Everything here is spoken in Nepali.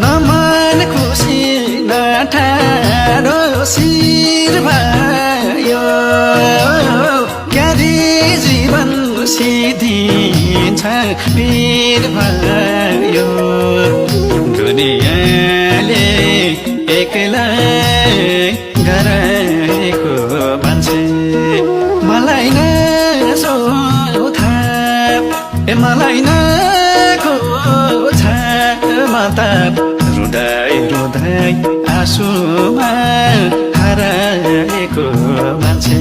नमन खुसी नठाडो शिर भयो क्यारी जीवन सिधिन्छ वीर भयो दुनियाँले एक्लै गराएको मान्छे मलाई नसोधा मलाई नखोजा म त रुँदै रुँदै आँसुमा हराएको मान्छे